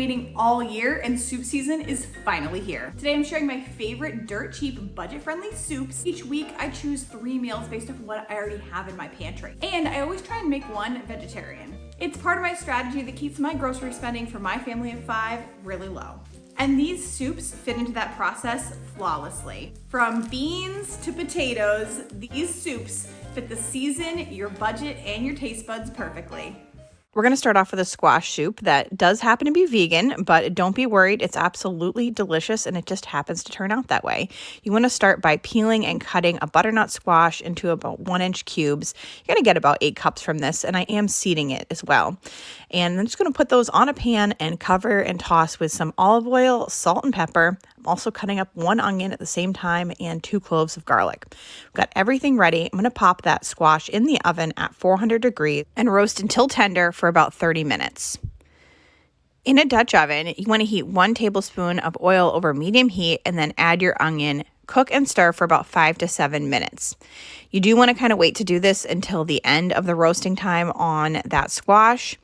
waiting all year and soup season is finally here. Today I'm sharing my favorite dirt cheap, budget-friendly soups. Each week I choose 3 meals based off what I already have in my pantry. And I always try and make one vegetarian. It's part of my strategy that keeps my grocery spending for my family of 5 really low. And these soups fit into that process flawlessly. From beans to potatoes, these soups fit the season, your budget, and your taste buds perfectly. We're going to start off with a squash soup that does happen to be vegan, but don't be worried. It's absolutely delicious and it just happens to turn out that way. You want to start by peeling and cutting a butternut squash into about 1-inch cubes. You're going to get about 8 cups from this, and I am seeding it as well. And I'm just going to put those on a pan and cover and toss with some olive oil, salt, and pepper. I'm also cutting up 1 onion at the same time and 2 cloves of garlic. We've got everything ready. I'm going to pop that squash in the oven at 400 degrees and roast until tender for about 30 minutes. In a Dutch oven, you want to heat 1 tablespoon of oil over medium heat and then add your onion. Cook and stir for about 5 to 7 minutes. You do want to kind of wait to do this until the end of the roasting time on that squash.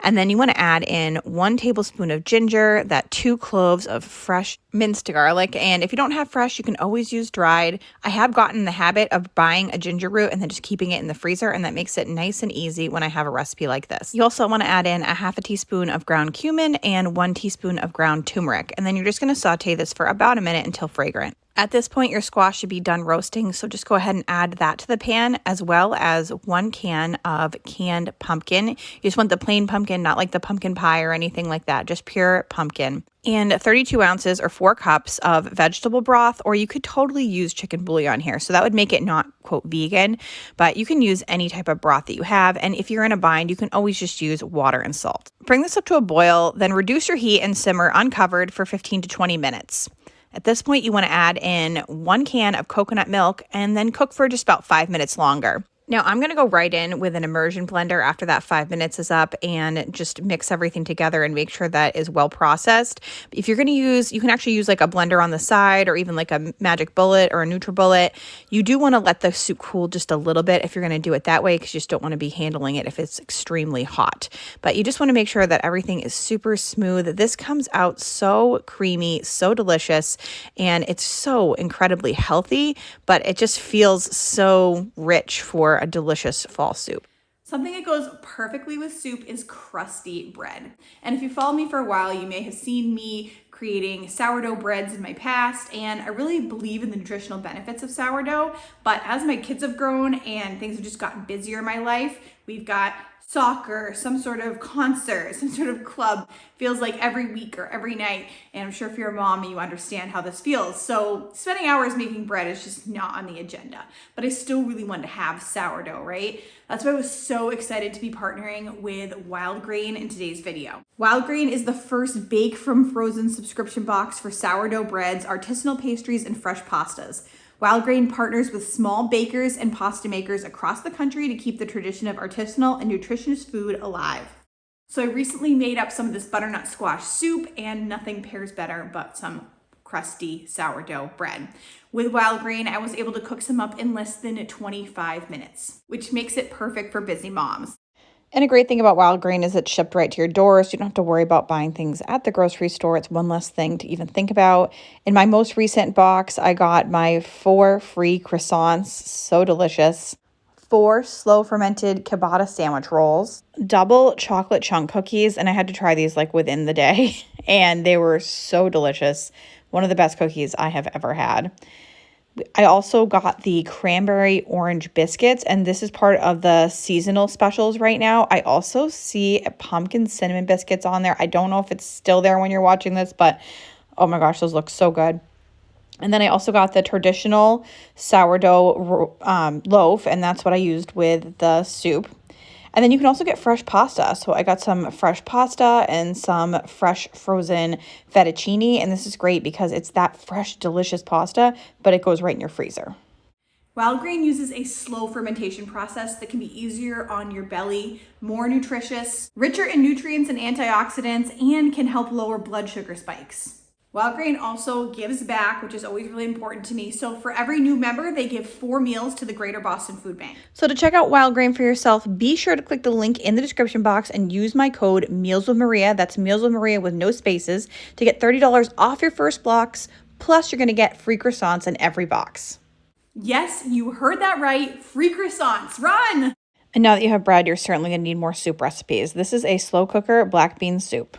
And then you want to add in 1 tablespoon of ginger, that 2 cloves of fresh minced garlic. And if you don't have fresh, you can always use dried. I have gotten in the habit of buying a ginger root and then just keeping it in the freezer, and that makes it nice and easy when I have a recipe like this. You also want to add in a 1/2 teaspoon of ground cumin and 1 teaspoon of ground turmeric. And then you're just going to saute this for about a minute until fragrant. At this point, your squash should be done roasting, so just go ahead and add that to the pan, as well as 1 can of canned pumpkin. You just want the plain pumpkin, not like the pumpkin pie or anything like that, just pure pumpkin. And 32 ounces or 4 cups of vegetable broth, or you could totally use chicken bouillon here. So that would make it not, quote, vegan, but you can use any type of broth that you have. And if you're in a bind, you can always just use water and salt. Bring this up to a boil, then reduce your heat and simmer uncovered for 15 to 20 minutes. At this point, you want to add in 1 can of coconut milk and then cook for just about 5 minutes longer. Now, I'm going to go right in with an immersion blender after that 5 minutes is up and just mix everything together and make sure that is well processed. If you're going to use, you can actually use like a blender on the side or even like a Magic Bullet or a NutriBullet. You do want to let the soup cool just a little bit if you're going to do it that way, because you just don't want to be handling it if it's extremely hot. But you just want to make sure that everything is super smooth. This comes out so creamy, so delicious, and it's so incredibly healthy, but it just feels so rich for a delicious fall soup. Something that goes perfectly with soup is crusty bread. And if you follow me for a while, you may have seen me creating sourdough breads in my past, and I really believe in the nutritional benefits of sourdough. But as my kids have grown and things have just gotten busier in my life, we've got soccer, some sort of concert, some sort of club, feels like every week or every night. And I'm sure if you're a mom, you understand how this feels. So spending hours making bread is just not on the agenda, but I still really wanted to have sourdough, right? That's why I was so excited to be partnering with Wild Grain in today's video. Wild Grain is the first bake from frozen subscription box for sourdough breads, artisanal pastries, and fresh pastas. Wild Grain partners with small bakers and pasta makers across the country to keep the tradition of artisanal and nutritious food alive. So I recently made up some of this butternut squash soup, and nothing pairs better but some crusty sourdough bread. With Wild Grain, I was able to cook some up in less than 25 minutes, which makes it perfect for busy moms. And a great thing about Wild Grain is it's shipped right to your door, so you don't have to worry about buying things at the grocery store. It's one less thing to even think about. In my most recent box, I got my 4 free croissants, so delicious, 4 slow fermented ciabatta sandwich rolls, double chocolate chunk cookies, and I had to try these like within the day, and they were so delicious. One of the best cookies I have ever had. I also got the cranberry orange biscuits, and this is part of the seasonal specials right now. I also see pumpkin cinnamon biscuits on there. I don't know if it's still there when you're watching this, but oh my gosh, those look so good. And then I also got the traditional sourdough loaf, and that's what I used with the soup. And then you can also get fresh pasta. So I got some fresh pasta and some fresh frozen fettuccine. And this is great because it's that fresh, delicious pasta, but it goes right in your freezer. Wild Grain uses a slow fermentation process that can be easier on your belly, more nutritious, richer in nutrients and antioxidants, and can help lower blood sugar spikes. Wild Grain also gives back, which is always really important to me. So for every new member, they give 4 meals to the Greater Boston Food Bank. So to check out Wild Grain for yourself, be sure to click the link in the description box and use my code Meals with Maria. That's Meals with Maria with no spaces to get $30 off your first box. Plus, you're going to get free croissants in every box. Yes, you heard that right. Free croissants. Run! And now that you have bread, you're certainly going to need more soup recipes. This is a slow cooker black bean soup.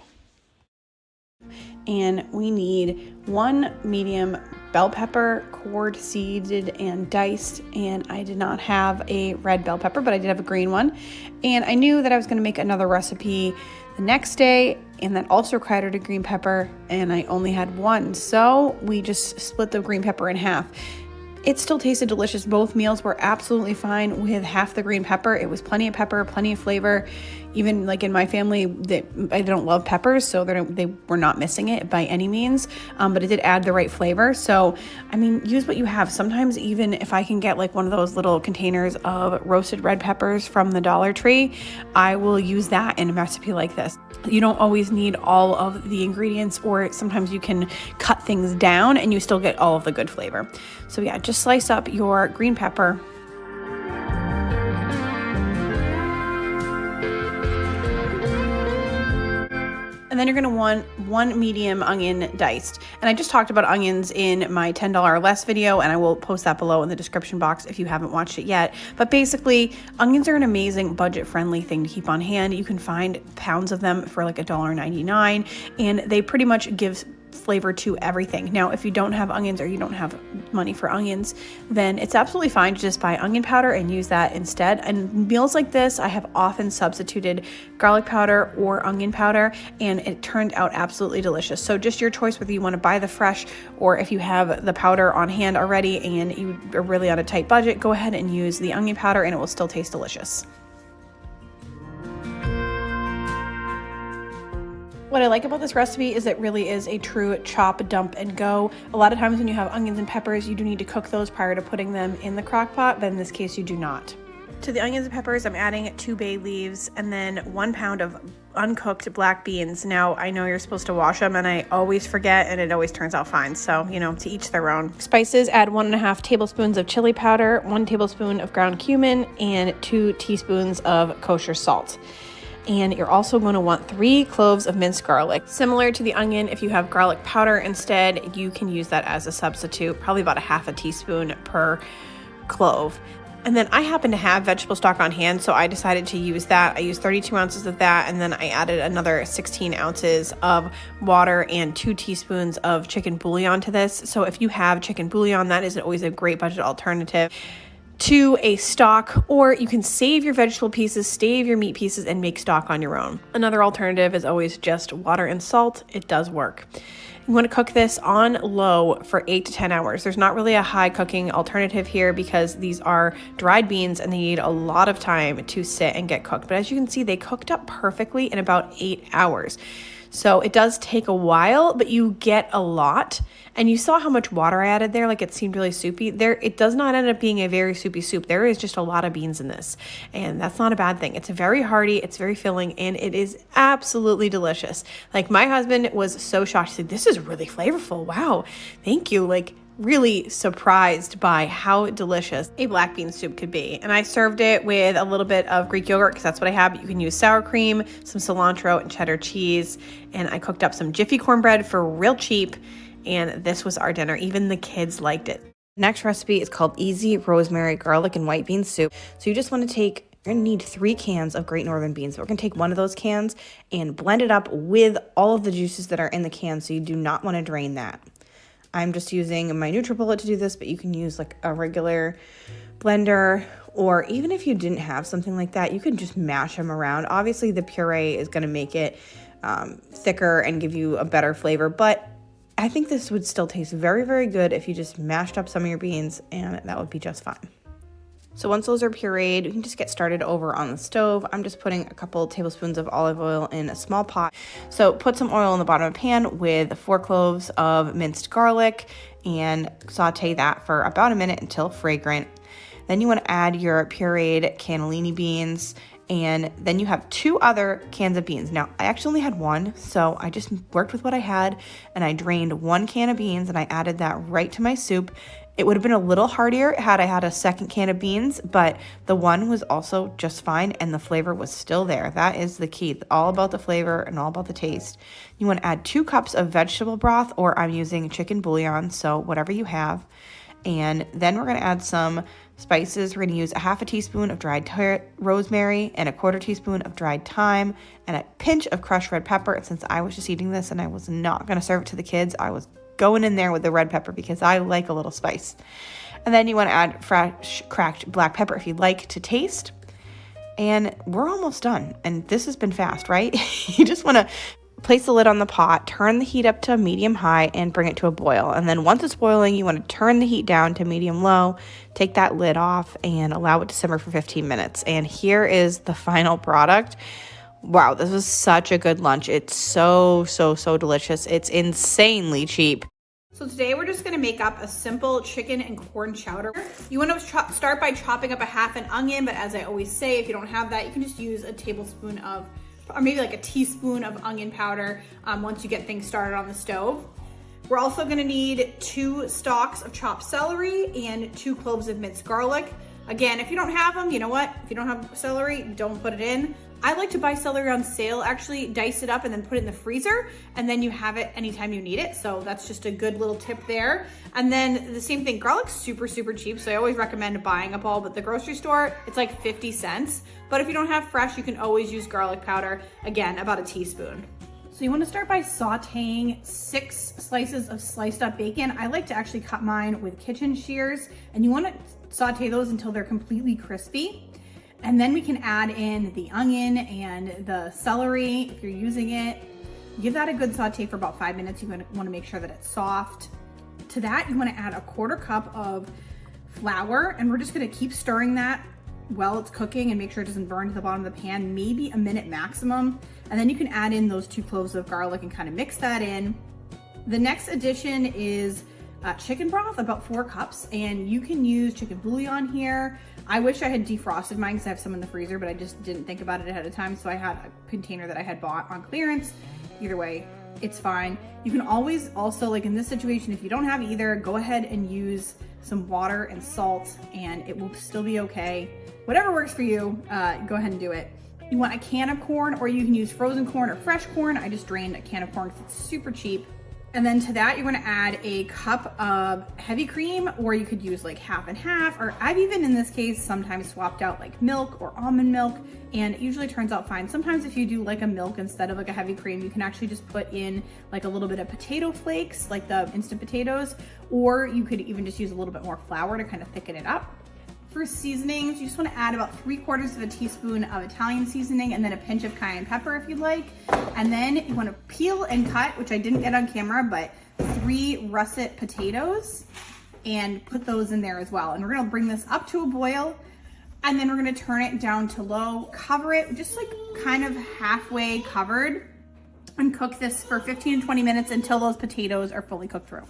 And we need 1 medium bell pepper, cored, seeded, and diced. And I did not have a red bell pepper, but I did have a green one. And I knew that I was going to make another recipe the next day, and that also required a green pepper, and I only had 1. So we just split the green pepper in half. It still tasted delicious. Both meals were absolutely fine with half the green pepper. It was plenty of pepper, plenty of flavor. Even like in my family, I don't love peppers, so they were not missing it by any means, but it did add the right flavor. So, I mean, use what you have. Sometimes even if I can get like one of those little containers of roasted red peppers from the Dollar Tree, I will use that in a recipe like this. You don't always need all of the ingredients, or sometimes you can cut things down and you still get all of the good flavor. So yeah, just slice up your green pepper. And then you're going to want 1 medium onion diced. And I just talked about onions in my $10 or less video, and I will post that below in the description box if you haven't watched it yet. But basically, onions are an amazing budget-friendly thing to keep on hand. You can find pounds of them for like $1.99, and they pretty much give flavor to everything. Now, if you don't have onions or you don't have money for onions, then it's absolutely fine to just buy onion powder and use that instead. And meals like this, I have often substituted garlic powder or onion powder, and it turned out absolutely delicious. So just your choice whether you want to buy the fresh, or if you have the powder on hand already and you are really on a tight budget, go ahead and use the onion powder and it will still taste delicious. What I like about this recipe is it really is a true chop, dump, and go. A lot of times when you have onions and peppers, you do need to cook those prior to putting them in the crock pot, but in this case you do not. To the onions and peppers, I'm adding 2 bay leaves and then 1 pound of uncooked black beans. Now, I know you're supposed to wash them, and I always forget, and it always turns out fine. So, you know, to each their own. Spices, add 1.5 tablespoons of chili powder, 1 tablespoon of ground cumin, and 2 teaspoons of kosher salt. And you're also going to want 3 cloves of minced garlic. Similar to the onion, if you have garlic powder instead, you can use that as a substitute, probably about 1/2 teaspoon per clove. And then I happen to have vegetable stock on hand, so I decided to use that. I used 32 ounces of that, and then I added another 16 ounces of water and 2 teaspoons of chicken bouillon to this. So if you have chicken bouillon, that is always a great budget alternative to a stock, or you can save your vegetable pieces, save your meat pieces, and make stock on your own. Another alternative is always just water and salt. It does work. You want to cook this on low for 8 to 10 hours. There's not really a high cooking alternative here because these are dried beans and they need a lot of time to sit and get cooked. But as you can see, they cooked up perfectly in about 8 hours. So it does take a while, but you get a lot. And you saw how much water I added there, like it seemed really soupy. It does not end up being a very soupy soup. There is just a lot of beans in this, and that's not a bad thing. It's very hearty, it's very filling, and it is absolutely delicious. Like, my husband was so shocked. He said, "This is really flavorful. Wow, thank you." Like, really surprised by how delicious a black bean soup could be. And I served it with a little bit of Greek yogurt because that's what I have, but you can use sour cream, some cilantro, and cheddar cheese. And I cooked up some Jiffy cornbread for real cheap. And this was our dinner. Even the kids liked it. Next recipe is called Easy Rosemary Garlic and White Bean Soup. So you just want to you're going to need 3 cans of Great Northern beans. We're going to take one of those cans and blend it up with all of the juices that are in the can. So you do not want to drain that. I'm just using my NutriBullet to do this, but you can use like a regular blender, or even if you didn't have something like that, you can just mash them around. Obviously, the puree is going to make it thicker and give you a better flavor, but I think this would still taste very, very good if you just mashed up some of your beans, and that would be just fine. So once those are pureed, you can just get started over on the stove. I'm just putting a couple tablespoons of olive oil in a small pot. So put some oil in the bottom of a pan with 4 cloves of minced garlic and saute that for about a minute until fragrant. Then you want to add your pureed cannellini beans And then you have 2 other cans of beans. Now, I actually only had 1, so I just worked with what I had, and I drained 1 can of beans and I added that right to my soup. It would have been a little heartier had I had a second can of beans, but the one was also just fine and the flavor was still there. That is the key. All about the flavor and all about the taste. You want to add 2 cups of vegetable broth, or I'm using chicken bouillon, so whatever you have. And then we're going to add some spices. We're going to use a half a teaspoon of dried rosemary and a quarter teaspoon of dried thyme and a pinch of crushed red pepper. And since I was just eating this and I was not going to serve it to the kids, I was going in there with the red pepper because I like a little spice. And then you want to add fresh cracked black pepper if you'd like to taste. And we're almost done. And this has been fast, right? You just want to place the lid on the pot, turn the heat up to medium-high, and bring it to a boil. And then once it's boiling, you want to turn the heat down to medium-low, take that lid off, and allow it to simmer for 15 minutes. And here is the final product. Wow, this was such a good lunch. It's so delicious. It's insanely cheap. So today we're just gonna make up a simple chicken and corn chowder. You wanna start by chopping up a half an onion, but as I always say, if you don't have that, you can just use a tablespoon of, or maybe like a teaspoon of onion powder once you get things started on the stove. We're also gonna need 2 stalks of chopped celery and 2 cloves of minced garlic. Again, if you don't have them, you know what? If you don't have celery, don't put it in. I like to buy celery on sale, actually dice it up and then put it in the freezer, and then you have it anytime you need it. So that's just a good little tip there. And then the same thing, garlic's super cheap, so I always recommend buying a ball, but the grocery store, it's like 50 cents. But if you don't have fresh, you can always use garlic powder, again, about a teaspoon. So you want to start by sauteing 6 slices of sliced up bacon. I like to actually cut mine with kitchen shears, and you want to saute those until they're completely crispy. And then we can add in the onion and the celery if you're using it. Give that a good saute for about 5 minutes. You want to make sure that it's soft. To that, you want to add a 1/4 cup of flour, and we're just going to keep stirring that while it's cooking and make sure it doesn't burn to the bottom of the pan, maybe a minute maximum. And then you can add in those 2 cloves of garlic and kind of mix that in. The next addition is chicken broth, about 4 cups, and you can use chicken bouillon here. I wish I had defrosted mine because I have some in the freezer, but I just didn't think about it ahead of time, so I had a container that I had bought on clearance. Either way, it's fine. You can always also, like in this situation, if you don't have either, go ahead and use some water and salt and it will still be okay. Whatever works for you, go ahead and do it. You want a can of corn, or you can use frozen corn or fresh corn. I just drained a can of corn because it's super cheap. And then to that, you're gonna add a cup of heavy cream, or you could use like half and half, or I've even in this case sometimes swapped out like milk or almond milk, and it usually turns out fine. Sometimes if you do like a milk instead of like a heavy cream, you can actually just put in like a little bit of potato flakes, like the instant potatoes, or you could even just use a little bit more flour to kind of thicken it up. For seasonings, you just want to add about 3/4 of a teaspoon of Italian seasoning and then a pinch of cayenne pepper if you'd like. And then you want to peel and cut, which I didn't get on camera, but 3 russet potatoes and put those in there as well. And we're going to bring this up to a boil, and then we're going to turn it down to low, cover it just like kind of halfway covered, and cook this for 15 to 20 minutes until those potatoes are fully cooked through.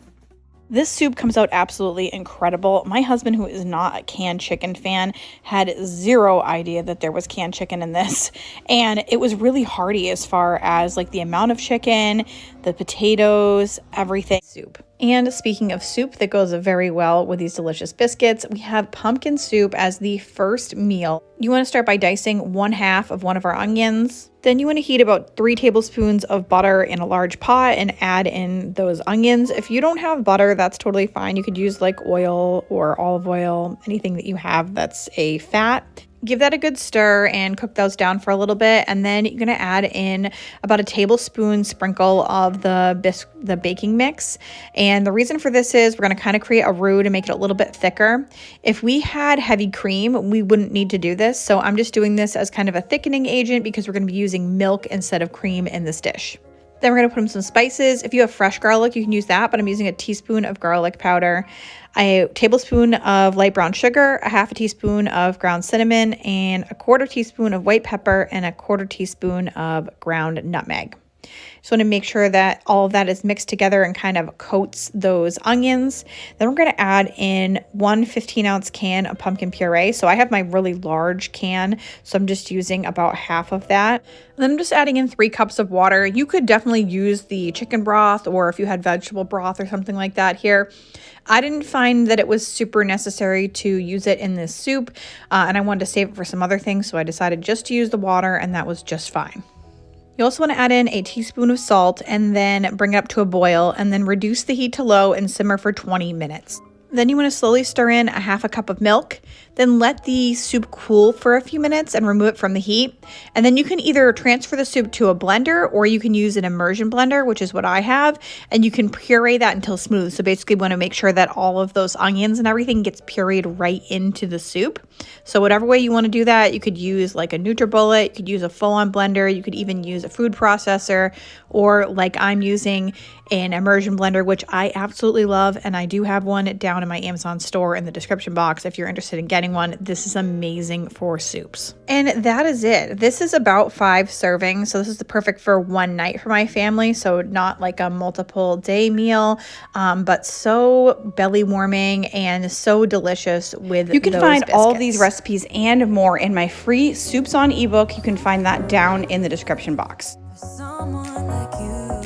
This soup comes out absolutely incredible. My husband, who is not a canned chicken fan, had 0 idea that there was canned chicken in this. And it was really hearty as far as like the amount of chicken, the potatoes, everything. Soup. And speaking of soup that goes very well with these delicious biscuits, we have pumpkin soup as the first meal. You want to start by dicing 1/2 of one of our onions. Then you want to heat about 3 tablespoons of butter in a large pot and add in those onions. If you don't have butter, that's totally fine. You could use like oil or olive oil, anything that you have that's a fat. Give that a good stir and cook those down for a little bit, and then you're going to add in about a tablespoon sprinkle of the baking mix. And the reason for this is we're going to kind of create a roux to make it a little bit thicker. If we had heavy cream, we wouldn't need to do this, so I'm just doing this as kind of a thickening agent because we're going to be using milk instead of cream in this dish. Then we're going to put in some spices. If you have fresh garlic, you can use that, but I'm using a teaspoon of garlic powder, a tablespoon of light brown sugar, a 1/2 teaspoon of ground cinnamon, and a 1/4 teaspoon of white pepper, and a 1/4 teaspoon of ground nutmeg. So I want to make sure that all of that is mixed together and kind of coats those onions. Then we're going to add in 1 15-ounce can of pumpkin puree. So I have my really large can, so I'm just using about half of that. And then I'm just adding in 3 cups of water. You could definitely use the chicken broth, or if you had vegetable broth or something like that here. I didn't find that it was super necessary to use it in this soup, and I wanted to save it for some other things, so I decided just to use the water, and that was just fine. You also want to add in a teaspoon of salt and then bring it up to a boil and then reduce the heat to low and simmer for 20 minutes. Then you want to slowly stir in a half a cup of milk, then let the soup cool for a few minutes and remove it from the heat. And then you can either transfer the soup to a blender, or you can use an immersion blender, which is what I have, and you can puree that until smooth. So basically you want to make sure that all of those onions and everything gets pureed right into the soup. So whatever way you want to do that, you could use like a NutriBullet, you could use a full-on blender, you could even use a food processor, or like I'm using an immersion blender, which I absolutely love, and I do have one down in my Amazon store in the description box if you're interested in getting one. This is amazing for soups. And that is it. This is about 5 servings, so this is the perfect for one night for my family, so not like a multiple day meal, but so belly warming and so delicious with You can those find all biscuits. these recipes and more in my free Soups On ebook. You can find that down in the description box. Someone like you.